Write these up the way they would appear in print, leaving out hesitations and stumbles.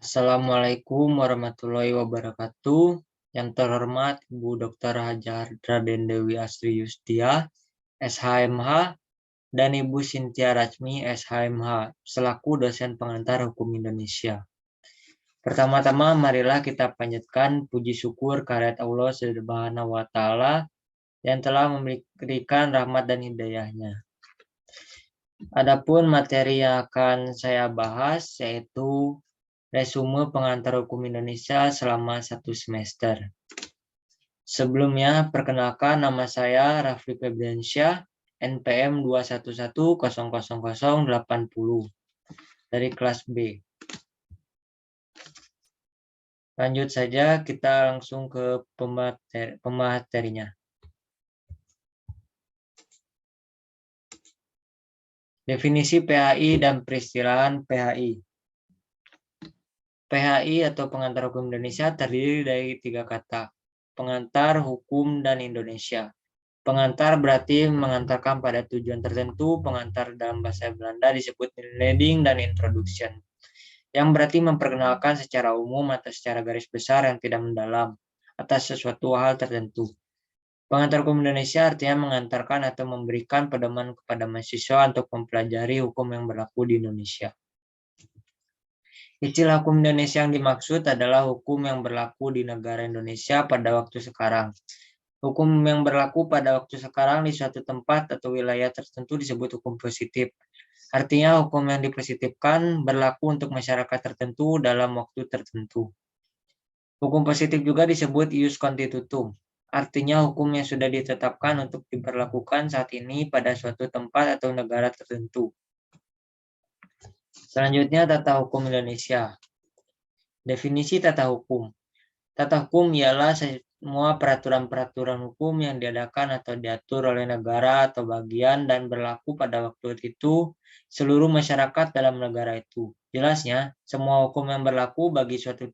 Assalamualaikum warahmatullahi wabarakatuh. Yang terhormat Ibu Dr. Hajar Raden Dewi Astri Yustia, SHMH, dan Ibu Cynthia Rachmi, SHMH, selaku dosen pengantar hukum Indonesia. Pertama-tama, marilah kita panjatkan puji syukur kehadirat Allah Subhanahu wa Ta'ala yang telah memberikan rahmat dan hidayahnya. Adapun materi yang akan saya bahas yaitu resume pengantar hukum Indonesia selama 1 semester. Sebelumnya, perkenalkan nama saya Rafli Febriansyah, NPM 211000080 dari kelas B. Lanjut saja, kita langsung ke pematerinya. Definisi PHI dan peristilahan PHI. PHI atau pengantar hukum Indonesia terdiri dari 3 kata. Pengantar, hukum, dan Indonesia. Pengantar berarti mengantarkan pada tujuan tertentu. Pengantar dalam bahasa Belanda disebut inleiding dan introduction, yang berarti memperkenalkan secara umum atau secara garis besar yang tidak mendalam atas sesuatu hal tertentu. Pengantar hukum Indonesia artinya mengantarkan atau memberikan pedoman kepada mahasiswa untuk mempelajari hukum yang berlaku di Indonesia. Istilah hukum Indonesia yang dimaksud adalah hukum yang berlaku di negara Indonesia pada waktu sekarang. Hukum yang berlaku pada waktu sekarang di suatu tempat atau wilayah tertentu disebut hukum positif. Artinya hukum yang dipositifkan berlaku untuk masyarakat tertentu dalam waktu tertentu. Hukum positif juga disebut ius constitutum. Artinya hukum yang sudah ditetapkan untuk diberlakukan saat ini pada suatu tempat atau negara tertentu. Selanjutnya, tata hukum Indonesia. Definisi tata hukum. Tata hukum ialah semua peraturan-peraturan hukum yang diadakan atau diatur oleh negara atau bagian dan berlaku pada waktu itu seluruh masyarakat dalam negara itu. Jelasnya, semua hukum yang berlaku bagi suatu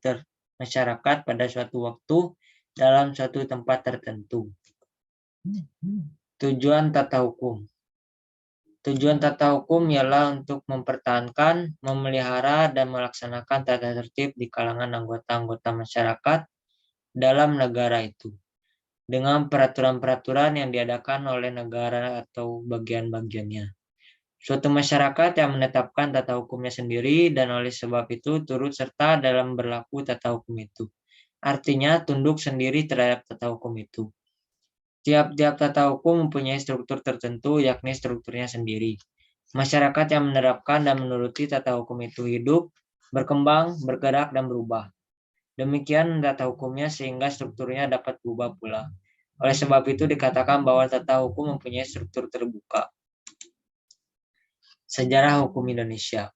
masyarakat pada suatu waktu dalam suatu tempat tertentu. Tujuan tata hukum. Tujuan tata hukum ialah untuk mempertahankan, memelihara, dan melaksanakan tata tertib di kalangan anggota-anggota masyarakat dalam negara itu, dengan peraturan-peraturan yang diadakan oleh negara atau bagian-bagiannya. Suatu masyarakat yang menetapkan tata hukumnya sendiri dan oleh sebab itu turut serta dalam berlaku tata hukum itu. Artinya tunduk sendiri terhadap tata hukum itu. Tiap-tiap tata hukum mempunyai struktur tertentu, yakni strukturnya sendiri. Masyarakat yang menerapkan dan menuruti tata hukum itu hidup, berkembang, bergerak, dan berubah. Demikian tata hukumnya sehingga strukturnya dapat berubah pula. Oleh sebab itu dikatakan bahwa tata hukum mempunyai struktur terbuka. Sejarah hukum Indonesia.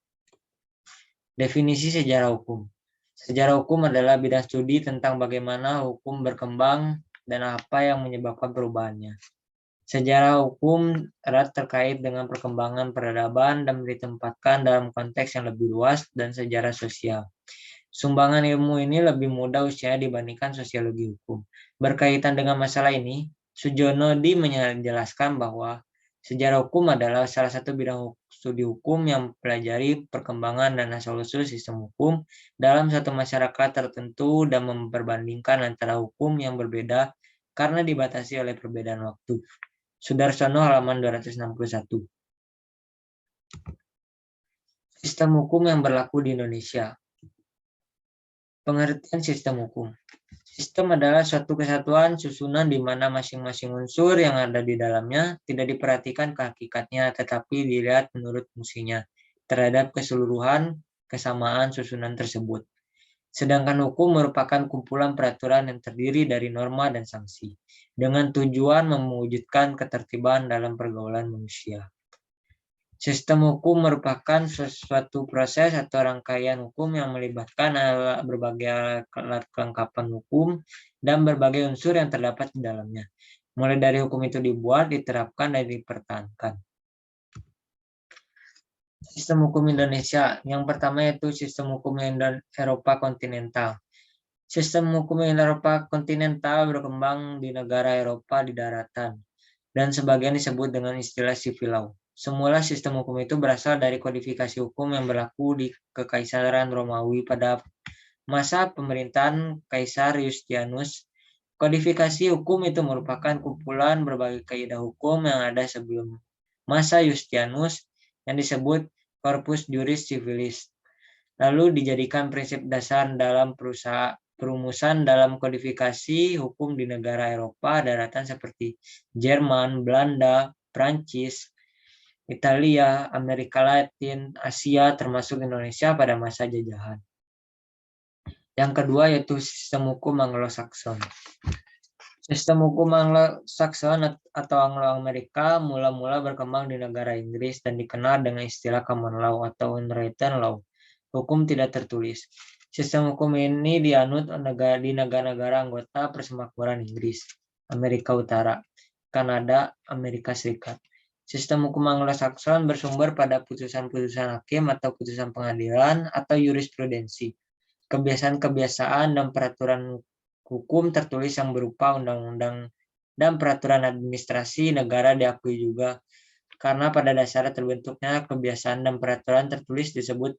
Definisi sejarah hukum. Sejarah hukum adalah bidang studi tentang bagaimana hukum berkembang dan apa yang menyebabkan perubahannya. Sejarah hukum erat terkait dengan perkembangan peradaban dan ditempatkan dalam konteks yang lebih luas dan sejarah sosial. Sumbangan ilmu ini lebih mudah usianya dibandingkan sosiologi hukum. Berkaitan dengan masalah ini, Sujonodi menjelaskan bahwa sejarah hukum adalah salah satu bidang studi hukum yang mempelajari perkembangan dan asal-usul sistem hukum dalam satu masyarakat tertentu dan memperbandingkan antara hukum yang berbeda karena dibatasi oleh perbedaan waktu. Sudarsono halaman 261. Sistem hukum yang berlaku di Indonesia. Pengertian sistem hukum. Sistem adalah suatu kesatuan susunan di mana masing-masing unsur yang ada di dalamnya tidak diperhatikan ke hakikatnya, tetapi dilihat menurut fungsinya terhadap keseluruhan kesamaan susunan tersebut. Sedangkan hukum merupakan kumpulan peraturan yang terdiri dari norma dan sanksi, dengan tujuan mewujudkan ketertiban dalam pergaulan manusia. Sistem hukum merupakan suatu proses atau rangkaian hukum yang melibatkan berbagai alat kelengkapan hukum dan berbagai unsur yang terdapat di dalamnya. Mulai dari hukum itu dibuat, diterapkan, dan dipertahankan. Sistem hukum Indonesia. Yang pertama yaitu sistem hukum Eropa kontinental. Sistem hukum Eropa kontinental berkembang di negara Eropa di daratan, dan sebagian disebut dengan istilah civil law. Semula sistem hukum itu berasal dari kodifikasi hukum yang berlaku di Kekaisaran Romawi pada masa pemerintahan Kaisar Yustianus. Kodifikasi hukum itu merupakan kumpulan berbagai kaidah hukum yang ada sebelum masa Yustianus yang disebut Corpus Juris Civilis, lalu dijadikan prinsip dasar dalam perumusan dalam kodifikasi hukum di negara Eropa daratan seperti Jerman, Belanda, Prancis, Italia, Amerika Latin, Asia, termasuk Indonesia pada masa jajahan. Yang kedua yaitu sistem hukum Anglo-Saxon. Sistem hukum Anglo-Saxon atau Anglo-Amerika mula-mula berkembang di negara Inggris dan dikenal dengan istilah common law atau unwritten law, hukum tidak tertulis. Sistem hukum ini dianut di negara-negara anggota Persemakmuran Inggris, Amerika Utara, Kanada, Amerika Serikat. Sistem hukum Anglo-Saxon bersumber pada putusan-putusan hakim atau putusan pengadilan atau jurisprudensi, kebiasaan-kebiasaan dan peraturan hukum tertulis yang berupa undang-undang dan peraturan administrasi negara diakui juga, karena pada dasarnya terbentuknya kebiasaan dan peraturan tertulis disebut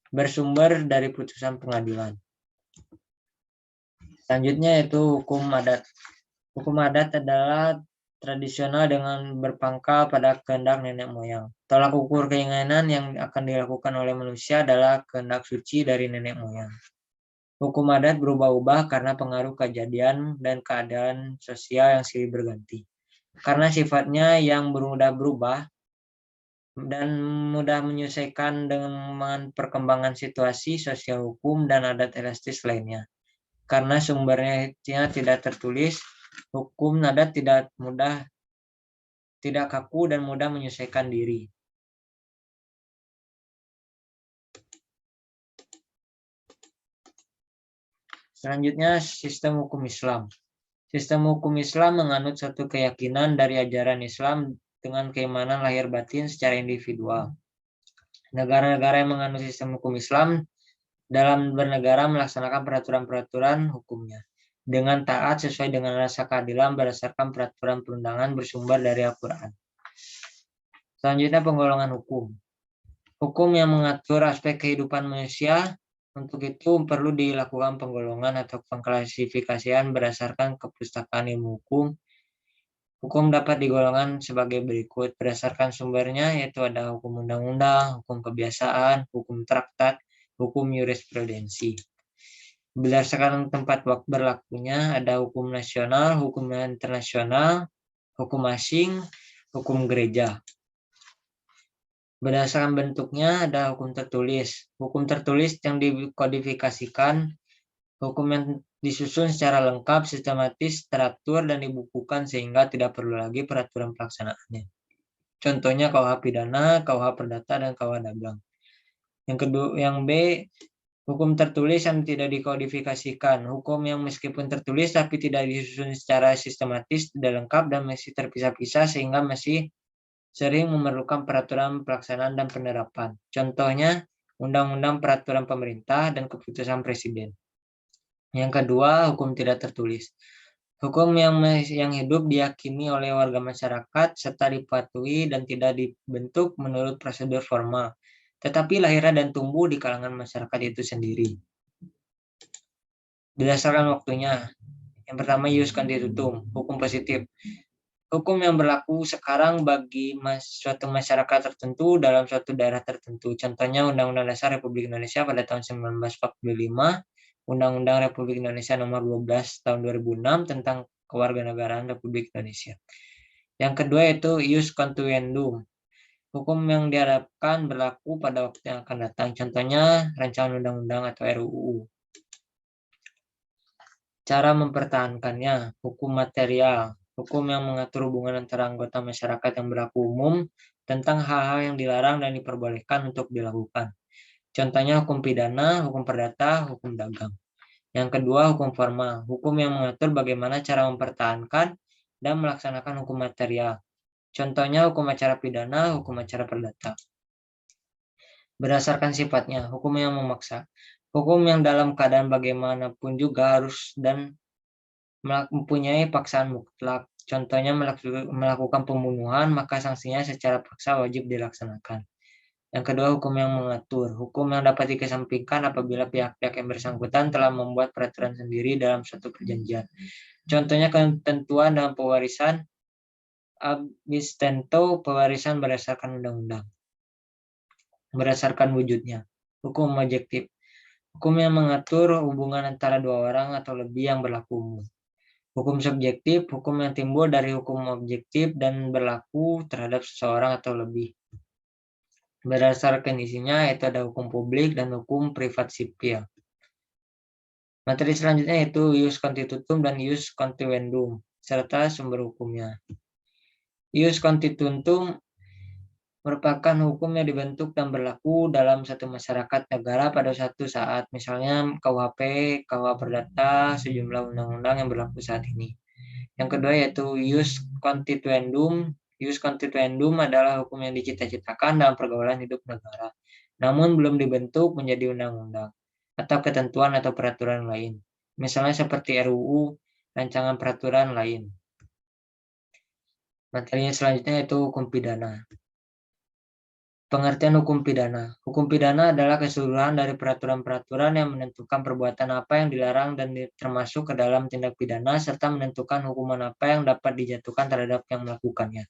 bersumber dari putusan pengadilan. Selanjutnya yaitu hukum adat. Hukum adat adalah tradisional dengan berpangkal pada kehendak nenek moyang. Tolak ukur keinginan yang akan dilakukan oleh manusia adalah kehendak suci dari nenek moyang. Hukum adat berubah-ubah karena pengaruh kejadian dan keadaan sosial yang silih berganti. Karena sifatnya yang mudah berubah dan mudah menyesuaikan dengan perkembangan situasi sosial hukum dan adat elastis lainnya. Karena sumbernya tidak tertulis, hukum adat tidak kaku dan mudah menyesuaikan diri. Selanjutnya, sistem hukum Islam. Sistem hukum Islam menganut satu keyakinan dari ajaran Islam dengan keimanan lahir batin secara individual. Negara-negara yang menganut sistem hukum Islam dalam bernegara melaksanakan peraturan-peraturan hukumnya dengan taat sesuai dengan rasa keadilan berdasarkan peraturan perundangan bersumber dari Al-Quran. Selanjutnya, penggolongan hukum. Hukum yang mengatur aspek kehidupan manusia. Untuk itu perlu dilakukan penggolongan atau pengklasifikasian berdasarkan kepustakaan ilmu hukum. Hukum dapat digolongkan sebagai berikut berdasarkan sumbernya, yaitu ada hukum undang-undang, hukum kebiasaan, hukum traktat, hukum jurisprudensi. Berdasarkan tempat waktu berlakunya ada hukum nasional, hukum internasional, hukum asing, hukum gereja. Berdasarkan bentuknya ada hukum tertulis. Hukum tertulis yang dikodifikasikan, hukum yang disusun secara lengkap, sistematis, teratur, dan dibukukan sehingga tidak perlu lagi peraturan pelaksanaannya. Contohnya KUH pidana, KUH perdata, dan KUH dagang. Yang B, hukum tertulis yang tidak dikodifikasikan. Hukum yang meskipun tertulis tapi tidak disusun secara sistematis, tidak lengkap, dan masih terpisah-pisah sehingga masih sering memerlukan peraturan pelaksanaan dan penerapan. Contohnya, undang-undang peraturan pemerintah dan keputusan presiden. Yang kedua, hukum tidak tertulis. Hukum yang hidup diyakini oleh warga masyarakat serta dipatuhi dan tidak dibentuk menurut prosedur formal, tetapi lahirnya dan tumbuh di kalangan masyarakat itu sendiri. Berdasarkan waktunya, yang pertama ius constitutum, hukum positif. Hukum yang berlaku sekarang bagi suatu masyarakat tertentu dalam suatu daerah tertentu. Contohnya Undang-Undang Dasar Republik Indonesia pada tahun 1945, Undang-Undang Republik Indonesia Nomor 12 tahun 2006 tentang kewarganegaraan Republik Indonesia. Yang kedua yaitu ius constituendum, hukum yang diharapkan berlaku pada waktu yang akan datang. Contohnya rancangan undang-undang atau RUU. Cara mempertahankannya, hukum material. Hukum yang mengatur hubungan antara anggota masyarakat yang berlaku umum tentang hal-hal yang dilarang dan diperbolehkan untuk dilakukan. Contohnya hukum pidana, hukum perdata, hukum dagang. Yang kedua, hukum formal. Hukum yang mengatur bagaimana cara mempertahankan dan melaksanakan hukum material. Contohnya hukum acara pidana, hukum acara perdata. Berdasarkan sifatnya, hukum yang memaksa. Hukum yang dalam keadaan bagaimanapun juga harus dan mempunyai paksaan mutlak. Contohnya melakukan pembunuhan, maka sanksinya secara paksa wajib dilaksanakan. Yang kedua, hukum yang mengatur. Hukum yang dapat dikesampingkan apabila pihak-pihak yang bersangkutan telah membuat peraturan sendiri dalam suatu perjanjian. Contohnya ketentuan dalam pewarisan abis tentu pewarisan berdasarkan undang-undang, berdasarkan wujudnya. Hukum objektif. Hukum yang mengatur hubungan antara dua orang atau lebih yang berlaku umum. Hukum subjektif, hukum yang timbul dari hukum objektif dan berlaku terhadap seseorang atau lebih. Berdasarkan isinya, yaitu ada hukum publik dan hukum privat sipil. Materi selanjutnya yaitu ius constitutum dan ius constituendum, serta sumber hukumnya. Ius constitutum merupakan hukum yang dibentuk dan berlaku dalam satu masyarakat negara pada suatu saat, misalnya KUHP, KUH Perdata, sejumlah undang-undang yang berlaku saat ini. Yang kedua yaitu ius constituendum. Ius constituendum adalah hukum yang dicita-citakan dalam pergaulan hidup negara, namun belum dibentuk menjadi undang-undang atau ketentuan atau peraturan lain, misalnya seperti RUU, rancangan peraturan lain. Materinya selanjutnya yaitu hukum pidana. Pengertian hukum pidana. Hukum pidana adalah keseluruhan dari peraturan-peraturan yang menentukan perbuatan apa yang dilarang dan termasuk ke dalam tindak pidana serta menentukan hukuman apa yang dapat dijatuhkan terhadap yang melakukannya.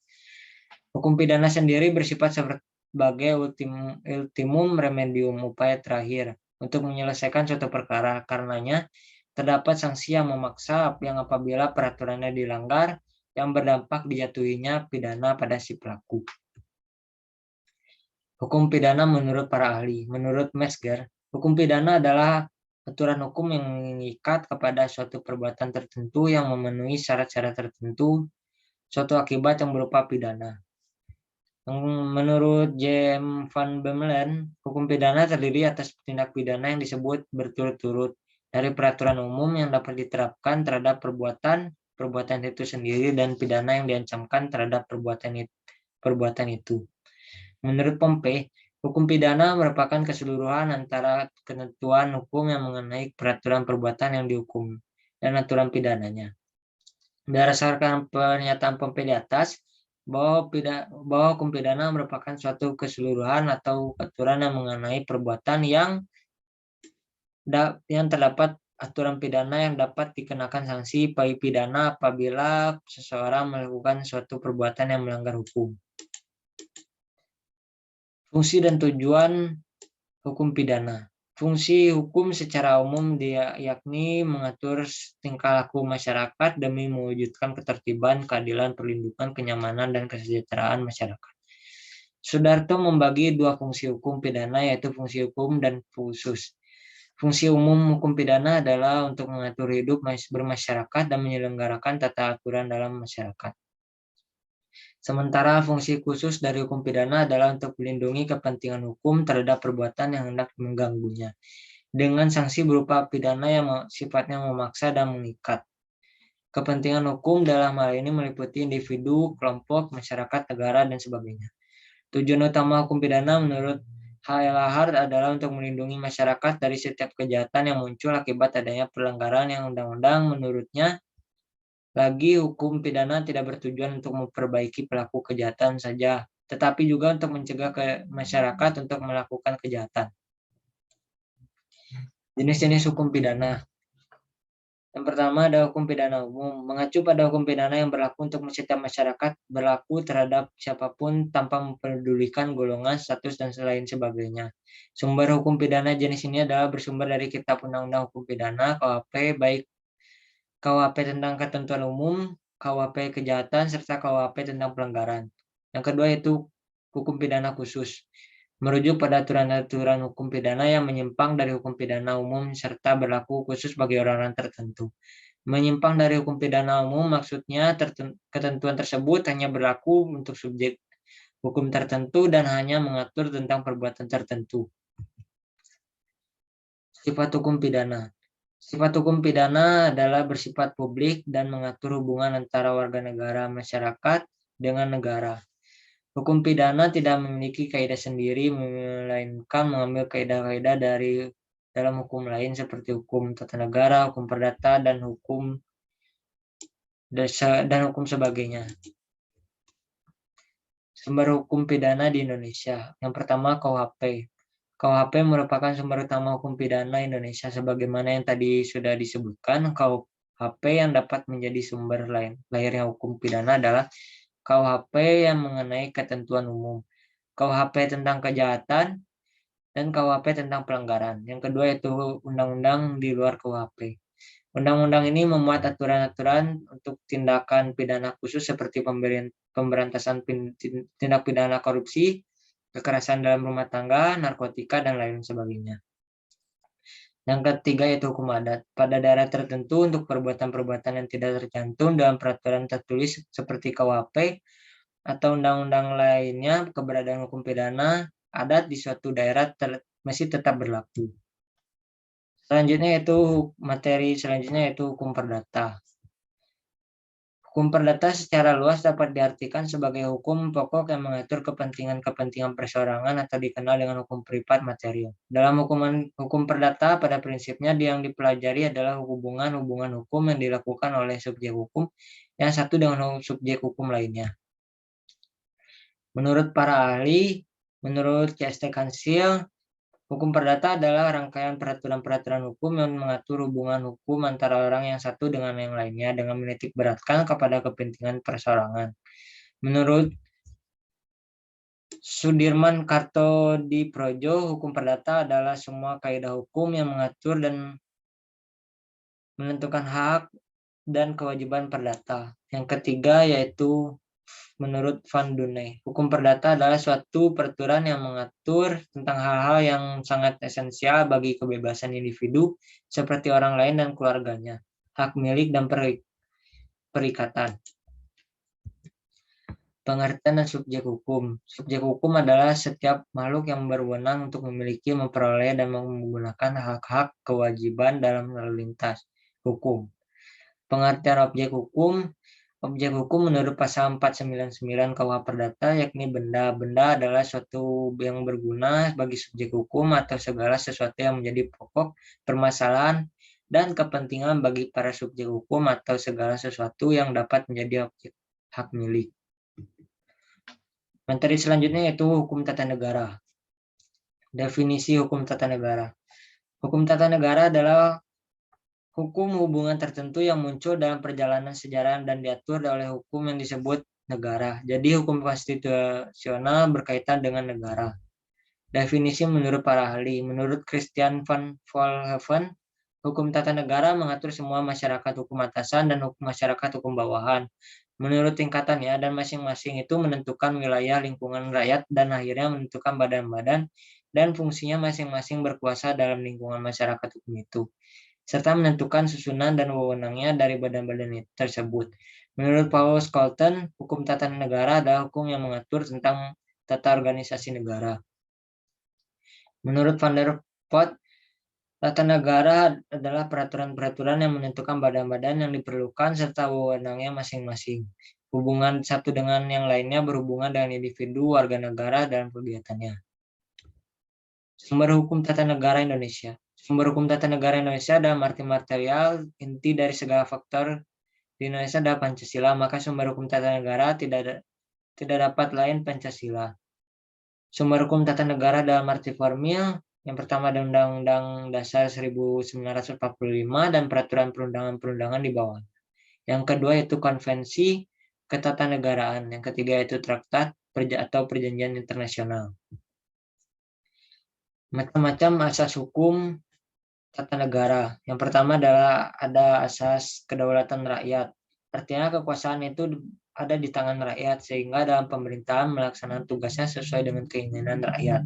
Hukum pidana sendiri bersifat sebagai ultimum remedium, upaya terakhir untuk menyelesaikan suatu perkara. Karenanya terdapat sanksi yang memaksa yang apabila peraturannya dilanggar yang berdampak dijatuhinya pidana pada si pelaku. Hukum pidana menurut para ahli. Menurut Metzger, hukum pidana adalah aturan hukum yang mengikat kepada suatu perbuatan tertentu yang memenuhi syarat-syarat tertentu, suatu akibat yang berupa pidana. Menurut J.M. van Bemmelen, hukum pidana terdiri atas tindak pidana yang disebut berturut-turut dari peraturan umum yang dapat diterapkan terhadap perbuatan itu sendiri dan pidana yang diancamkan terhadap perbuatan itu. Menurut Pompey, hukum pidana merupakan keseluruhan antara ketentuan hukum yang mengenai peraturan perbuatan yang dihukum dan aturan pidananya. Berdasarkan pernyataan Pompey di atas, bahwa hukum pidana merupakan suatu keseluruhan atau aturan yang mengenai perbuatan yang terdapat aturan pidana yang dapat dikenakan sanksi pidana apabila seseorang melakukan suatu perbuatan yang melanggar hukum. Fungsi dan tujuan hukum pidana. Fungsi hukum secara umum yakni mengatur tingkah laku masyarakat demi mewujudkan ketertiban, keadilan, perlindungan, kenyamanan, dan kesejahteraan masyarakat. Sudarto membagi dua fungsi hukum pidana, yaitu fungsi hukum dan khusus. Fungsi umum hukum pidana adalah untuk mengatur hidup bermasyarakat dan menyelenggarakan tata aturan dalam masyarakat. Sementara fungsi khusus dari hukum pidana adalah untuk melindungi kepentingan hukum terhadap perbuatan yang hendak mengganggunya, dengan sanksi berupa pidana yang sifatnya memaksa dan mengikat. Kepentingan hukum dalam hal ini meliputi individu, kelompok, masyarakat, negara, dan sebagainya. Tujuan utama hukum pidana menurut Hailahar adalah untuk melindungi masyarakat dari setiap kejahatan yang muncul akibat adanya pelanggaran yang undang-undang menurutnya. Lagi, hukum pidana tidak bertujuan untuk memperbaiki pelaku kejahatan saja, tetapi juga untuk mencegah masyarakat untuk melakukan kejahatan. Jenis-jenis hukum pidana. Yang pertama ada hukum pidana umum. Mengacu pada hukum pidana yang berlaku untuk setiap masyarakat, berlaku terhadap siapapun tanpa mempedulikan golongan, status, dan lain sebagainya. Sumber hukum pidana jenis ini adalah bersumber dari Kitab Undang-Undang Hukum Pidana, KUHP, baik KUHP tentang ketentuan umum, KUHP kejahatan, serta KUHP tentang pelanggaran. Yang kedua yaitu hukum pidana khusus, merujuk pada aturan-aturan hukum pidana yang menyimpang dari hukum pidana umum serta berlaku khusus bagi orang-orang tertentu. Menyimpang dari hukum pidana umum maksudnya ketentuan tersebut hanya berlaku untuk subjek hukum tertentu dan hanya mengatur tentang perbuatan tertentu. Sifat hukum pidana. Sifat hukum pidana adalah bersifat publik dan mengatur hubungan antara warga negara masyarakat dengan negara. Hukum pidana tidak memiliki kaidah sendiri, melainkan mengambil kaidah-kaidah dari dalam hukum lain seperti hukum tata negara, hukum perdata, dan hukum sebagainya. Sumber hukum pidana di Indonesia. Yang pertama KUHP. KUHP merupakan sumber utama hukum pidana Indonesia sebagaimana yang tadi sudah disebutkan. KUHP yang dapat menjadi sumber lahirnya hukum pidana adalah KUHP yang mengenai ketentuan umum, KUHP tentang kejahatan, dan KUHP tentang pelanggaran. Yang kedua itu undang-undang di luar KUHP. Undang-undang ini memuat aturan-aturan untuk tindakan pidana khusus seperti pemberantasan tindak pidana korupsi, kekerasan dalam rumah tangga, narkotika, dan lain sebagainya. Yang ketiga yaitu hukum adat. Pada daerah tertentu untuk perbuatan-perbuatan yang tidak tercantum dalam peraturan tertulis seperti KUHP atau undang-undang lainnya, keberadaan hukum pidana adat di suatu daerah masih tetap berlaku. Materi selanjutnya yaitu hukum perdata. Hukum perdata secara luas dapat diartikan sebagai hukum pokok yang mengatur kepentingan-kepentingan perseorangan atau dikenal dengan hukum privat material. Dalam hukum perdata, pada prinsipnya yang dipelajari adalah hubungan-hubungan hukum yang dilakukan oleh subjek hukum yang satu dengan subjek hukum lainnya. Menurut para ahli, menurut C.S.T. Kansil, hukum perdata adalah rangkaian peraturan-peraturan hukum yang mengatur hubungan hukum antara orang yang satu dengan yang lainnya dengan menitik beratkan kepada kepentingan perseorangan. Menurut Sudirman Kartodiprojo, hukum perdata adalah semua kaidah hukum yang mengatur dan menentukan hak dan kewajiban perdata. Yang ketiga yaitu menurut Van Dunay, hukum perdata adalah suatu peraturan yang mengatur tentang hal-hal yang sangat esensial bagi kebebasan individu seperti orang lain dan keluarganya, hak milik dan perikatan. Pengertian dan subjek hukum. Subjek hukum adalah setiap makhluk yang berwenang untuk memiliki, memperoleh, dan menggunakan hak-hak kewajiban dalam lalu lintas hukum. Pengertian objek hukum. Objek hukum menurut pasal 499 KUH Perdata yakni benda. Benda adalah suatu yang berguna bagi subjek hukum atau segala sesuatu yang menjadi pokok permasalahan dan kepentingan bagi para subjek hukum atau segala sesuatu yang dapat menjadi objek hak milik. Materi selanjutnya yaitu hukum tata negara. Definisi hukum tata negara. Hukum tata negara adalah hukum hubungan tertentu yang muncul dalam perjalanan sejarah dan diatur oleh hukum yang disebut negara. Jadi hukum konstitusional berkaitan dengan negara. Definisi menurut para ahli. Menurut Christian van Vollenhoven, hukum tata negara mengatur semua masyarakat hukum atasan dan hukum masyarakat hukum bawahan. Menurut tingkatannya dan masing-masing itu menentukan wilayah lingkungan rakyat dan akhirnya menentukan badan-badan dan fungsinya masing-masing berkuasa dalam lingkungan masyarakat hukum itu, serta menentukan susunan dan wewenangnya dari badan-badan tersebut. Menurut Paul Scholten, hukum tata negara adalah hukum yang mengatur tentang tata organisasi negara. Menurut Van der Pot, tata negara adalah peraturan-peraturan yang menentukan badan-badan yang diperlukan serta wewenangnya masing-masing. Hubungan satu dengan yang lainnya berhubungan dengan individu, warga negara, dan kegiatannya. Sumber hukum tata negara Indonesia. Sumber hukum tata negara Indonesia dalam arti material, inti dari segala faktor di Indonesia adalah Pancasila, maka sumber hukum tata negara tidak dapat lain Pancasila. Sumber hukum tata negara dalam arti formil, yang pertama ada Undang-Undang Dasar 1945 dan peraturan perundangan-perundangan di bawah. Yang kedua yaitu Konvensi Ketatanegaraan. Yang ketiga yaitu Traktat atau Perjanjian Internasional. Macam-macam asas hukum tata negara. Yang pertama adalah ada asas kedaulatan rakyat. Artinya kekuasaan itu ada di tangan rakyat sehingga dalam pemerintahan melaksanakan tugasnya sesuai dengan keinginan rakyat.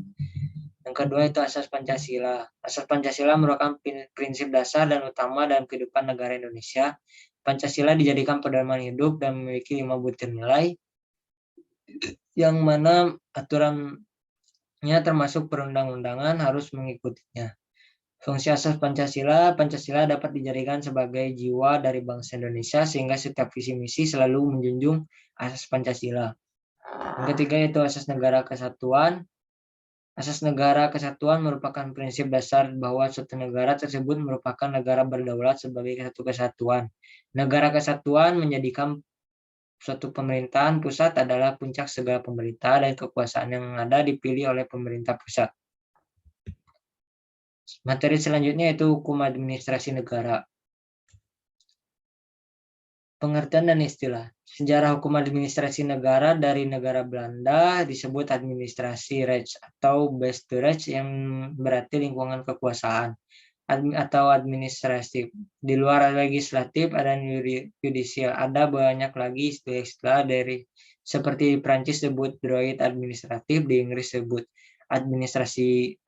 Yang kedua itu asas Pancasila. Asas Pancasila merupakan prinsip dasar dan utama dalam kehidupan negara Indonesia. Pancasila dijadikan pedoman hidup dan memiliki 5 butir nilai, yang mana aturannya termasuk perundang-undangan harus mengikutinya. Fungsi asas Pancasila dapat dijadikan sebagai jiwa dari bangsa Indonesia sehingga setiap visi misi selalu menjunjung asas Pancasila. Yang ketiga yaitu asas negara kesatuan. Asas negara kesatuan merupakan prinsip dasar bahwa suatu negara tersebut merupakan negara berdaulat sebagai satu kesatuan. Negara kesatuan menjadikan suatu pemerintahan pusat adalah puncak segala pemerintah dan kekuasaan yang ada dipilih oleh pemerintah pusat. Materi selanjutnya yaitu hukum administrasi negara. Pengertian dan istilah. Sejarah hukum administrasi negara dari negara Belanda disebut administrasi Recht atau Bestuurrecht yang berarti lingkungan kekuasaan atau administratif. Di luar legislatif ada judicial. Ada banyak lagi istilah-istilah dari seperti di Prancis disebut droit administratif, di Inggris disebut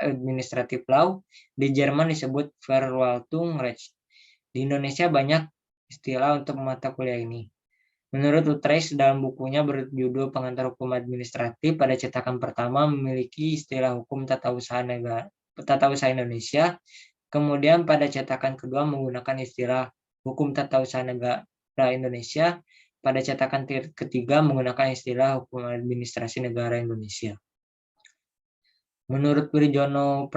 administratif law, di Jerman disebut Verwaltungsrecht. Di Indonesia banyak istilah untuk mata kuliah ini. Menurut Utrecht dalam bukunya berjudul Pengantar Hukum Administratif pada cetakan pertama memiliki istilah hukum tata usaha Indonesia. Kemudian pada cetakan kedua menggunakan istilah hukum tata usaha negara Indonesia. Pada cetakan ketiga menggunakan istilah hukum administrasi negara Indonesia. Menurut Wirjono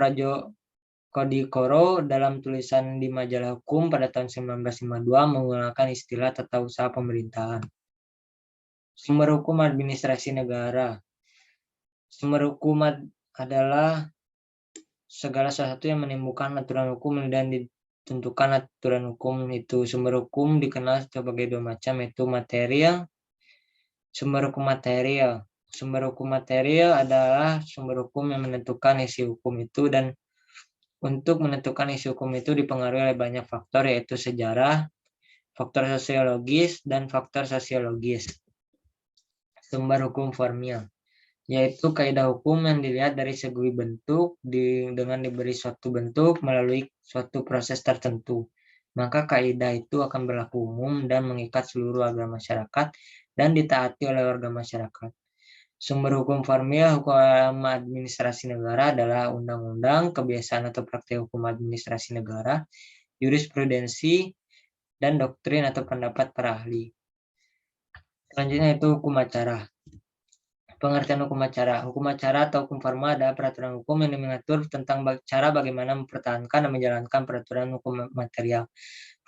Kodikoro dalam tulisan di majalah hukum pada tahun 1952 menggunakan istilah tata usaha pemerintahan. Sumber hukum administrasi negara. Sumber hukum adalah segala sesuatu yang menimbulkan aturan hukum dan ditentukan aturan hukum itu. Sumber hukum dikenal sebagai dua macam, yaitu material, sumber hukum material. Sumber hukum material adalah sumber hukum yang menentukan isi hukum itu, dan untuk menentukan isi hukum itu dipengaruhi oleh banyak faktor, yaitu sejarah, faktor sosiologis, dan faktor sosiologis. Sumber hukum formil, yaitu kaidah hukum yang dilihat dari segi bentuk dengan diberi suatu bentuk melalui suatu proses tertentu. Maka kaidah itu akan berlaku umum dan mengikat seluruh warga masyarakat dan ditaati oleh warga masyarakat. Sumber hukum formil hukum administrasi negara adalah undang-undang, kebiasaan atau praktik hukum administrasi negara, jurisprudensi, dan doktrin atau pendapat para ahli. Selanjutnya itu hukum acara. Pengertian hukum acara. Hukum acara atau hukum formal adalah peraturan hukum yang mengatur tentang cara bagaimana mempertahankan dan menjalankan peraturan hukum material.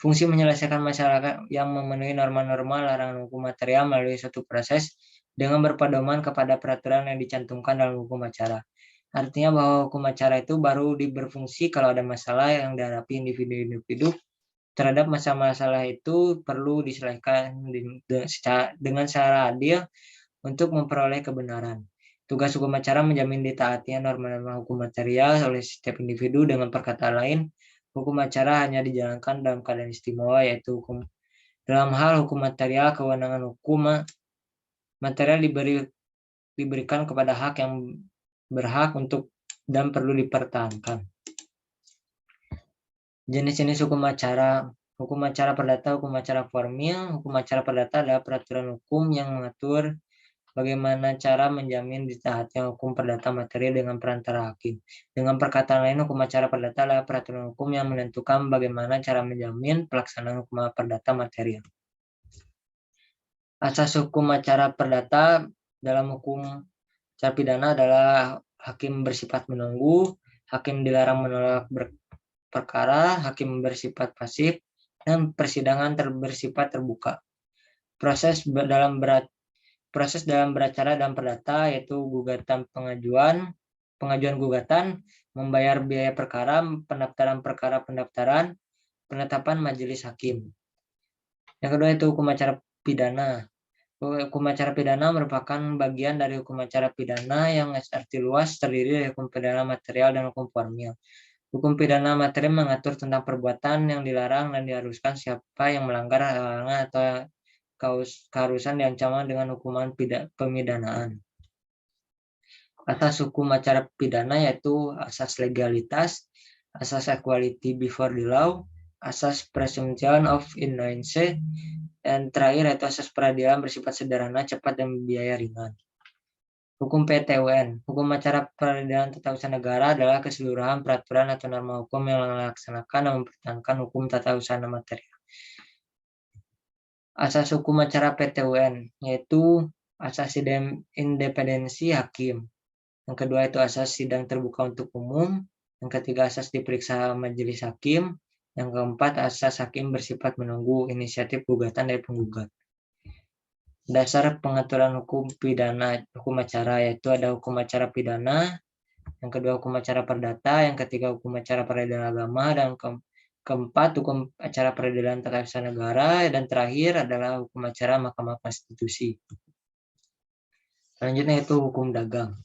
Fungsi menyelesaikan masalah yang memenuhi norma-norma larangan hukum material melalui suatu proses dengan berpedoman kepada peraturan yang dicantumkan dalam hukum acara. Artinya bahwa hukum acara itu baru berfungsi kalau ada masalah yang dihadapi individu-individu. Terhadap masalah-masalah itu perlu diselesaikan dengan secara adil untuk memperoleh kebenaran. Tugas hukum acara menjamin ditaatinya norma-norma hukum material oleh setiap individu. Dengan perkataan lain, hukum acara hanya dijalankan dalam keadaan istimewa, yaitu hukum. Dalam hal hukum material, kewenangan hukum material diberikan kepada hak yang berhak untuk dan perlu dipertahankan. Jenis-jenis hukum acara. Hukum acara perdata, hukum acara formil. Hukum acara perdata adalah peraturan hukum yang mengatur bagaimana cara menjamin ditaatinya hukum perdata material dengan perantara hakim. Dengan perkataan lain, hukum acara perdata adalah peraturan hukum yang menentukan bagaimana cara menjamin pelaksanaan hukum perdata material. Asas hukum acara perdata dalam hukum acara pidana adalah hakim bersifat menunggu, hakim dilarang menolak perkara, hakim bersifat pasif, dan persidangan bersifat terbuka. Proses dalam beracara dan perdata yaitu pengajuan gugatan, membayar biaya perkara, pendaftaran perkara penetapan majelis hakim. Yang kedua itu hukum acara pidana. Hukum acara pidana merupakan bagian dari hukum acara pidana yang arti luas terdiri dari hukum pidana material dan hukum formil. Hukum pidana material mengatur tentang perbuatan yang dilarang dan diharuskan siapa yang melanggar larangan atau keharusan diancam dengan hukuman pemidanaan. Asas hukum acara pidana yaitu asas legalitas, asas equality before the law, asas presumption of innocence, dan terakhir yaitu asas peradilan bersifat sederhana, cepat, dan biaya ringan. Hukum PT-UN, hukum acara peradilan tata usaha negara adalah keseluruhan peraturan atau norma hukum yang melaksanakan dan mempertahankan hukum tata usaha material. Asas hukum acara PT-UN yaitu asas independensi hakim. Yang kedua itu asas sidang terbuka untuk umum. Yang ketiga asas diperiksa majelis hakim. Yang keempat asas hakim bersifat menunggu inisiatif gugatan dari penggugat. Dasar pengaturan hukum pidana, hukum acara, yaitu ada hukum acara pidana, yang kedua hukum acara perdata, yang ketiga hukum acara peradilan agama, dan keempat hukum acara peradilan tata usaha negara, dan terakhir adalah hukum acara Mahkamah Konstitusi. Selanjutnya itu hukum dagang.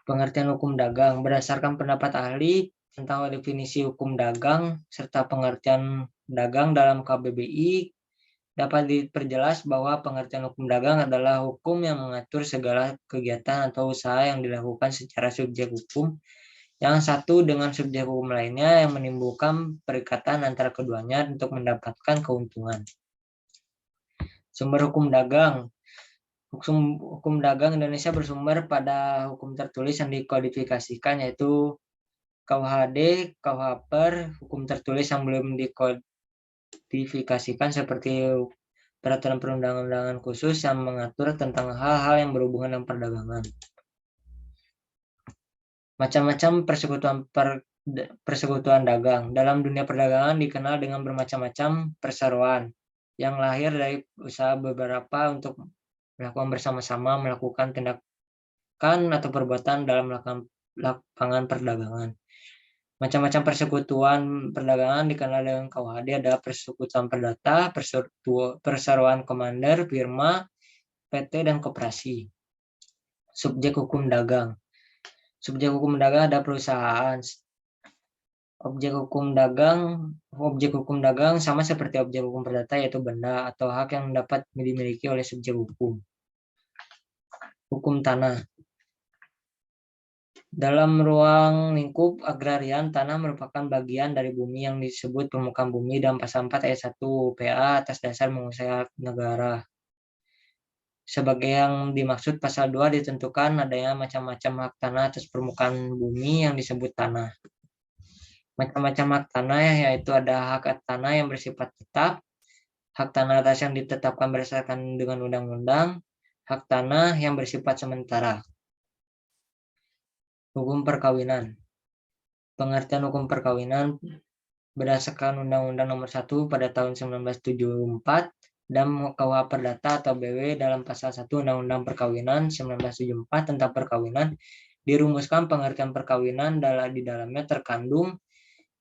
Pengertian hukum dagang berdasarkan pendapat ahli tentang definisi hukum dagang serta pengertian dagang dalam KBBI, dapat diperjelas bahwa pengertian hukum dagang adalah hukum yang mengatur segala kegiatan atau usaha yang dilakukan secara subjek hukum yang satu dengan subjek hukum lainnya yang menimbulkan perikatan antara keduanya untuk mendapatkan keuntungan. Sumber hukum dagang. Hukum dagang Indonesia bersumber pada hukum tertulis yang dikodifikasikan, yaitu KUHD, KUHPER, hukum tertulis yang belum dikodifikasikan seperti peraturan perundang-undangan khusus yang mengatur tentang hal-hal yang berhubungan dengan perdagangan. Macam-macam persekutuan dagang. Dalam dunia perdagangan dikenal dengan bermacam-macam perseroan yang lahir dari usaha beberapa untuk melakukan bersama-sama melakukan tindakan atau perbuatan dalam lapangan perdagangan. Macam-macam persekutuan perdagangan dikenal dengan KUHD adalah persekutuan perdata, perseroan komander, firma, PT, dan koperasi. Subjek hukum dagang. Subjek hukum dagang ada perusahaan. Objek hukum dagang sama seperti objek hukum perdata, yaitu benda atau hak yang dapat dimiliki oleh subjek hukum. Hukum tanah. Dalam ruang lingkup agrarian, tanah merupakan bagian dari bumi yang disebut permukaan bumi dalam pasal 4 ayat 1 PA atas dasar menguasai hak negara. Sebagai yang dimaksud pasal 2 ditentukan adanya macam-macam hak tanah atas permukaan bumi yang disebut tanah. Macam-macam hak tanah yaitu ada hak tanah yang bersifat tetap, hak tanah atas yang ditetapkan berdasarkan dengan undang-undang, hak tanah yang bersifat sementara. Hukum perkawinan. Pengertian hukum perkawinan berdasarkan Undang-Undang Nomor 1 pada tahun 1974 dan KUH Perdata atau BW dalam pasal 1 Undang-Undang Perkawinan 1974 tentang perkawinan dirumuskan pengertian perkawinan di dalamnya terkandung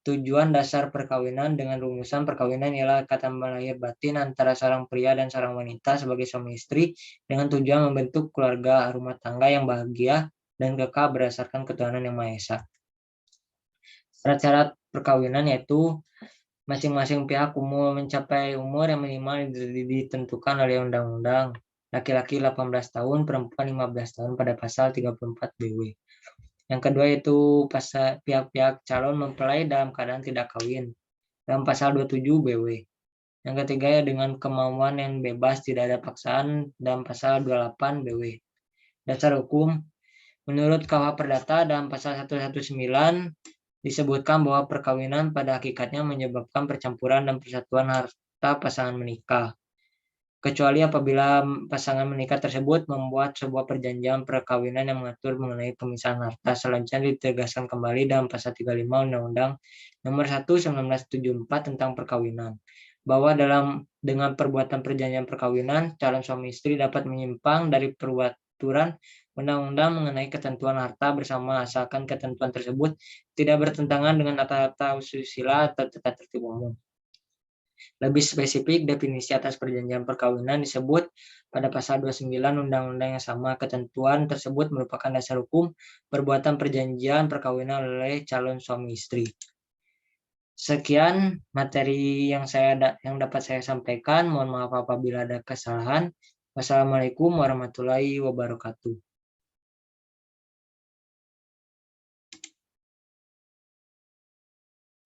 tujuan dasar perkawinan dengan rumusan perkawinan ialah ikatan lahir batin antara seorang pria dan seorang wanita sebagai suami istri dengan tujuan membentuk keluarga rumah tangga yang bahagia dan kekal berdasarkan ketuhanan yang Maha Esa. Syarat-syarat perkawinan yaitu masing-masing pihak mencapai umur yang minimal ditentukan oleh undang-undang. Laki-laki 18 tahun, perempuan 15 tahun pada pasal 34 BW. Yang kedua yaitu pihak-pihak calon mempelai dalam keadaan tidak kawin dalam pasal 27 BW. Yang ketiga dengan kemauan yang bebas tidak ada paksaan dalam pasal 28 BW. Dasar hukum. Menurut KUH Perdata dalam pasal 119 disebutkan bahwa perkawinan pada hakikatnya menyebabkan percampuran dan persatuan harta pasangan menikah. Kecuali apabila pasangan menikah tersebut membuat sebuah perjanjian perkawinan yang mengatur mengenai pemisahan harta. Selanjutnya ditegaskan kembali dalam pasal 35 Undang-Undang Nomor 1 1974 tentang perkawinan bahwa dengan perbuatan perjanjian perkawinan calon suami istri dapat menyimpang dari peraturan undang-undang mengenai ketentuan harta bersama asalkan ketentuan tersebut tidak bertentangan dengan tata susila atau tata tertib umum. Lebih spesifik, definisi atas perjanjian perkawinan disebut pada pasal 29 undang-undang yang sama. Ketentuan tersebut merupakan dasar hukum perbuatan perjanjian perkawinan oleh calon suami istri. Sekian materi yang dapat saya sampaikan. Mohon maaf apabila ada kesalahan. Wassalamualaikum warahmatullahi wabarakatuh.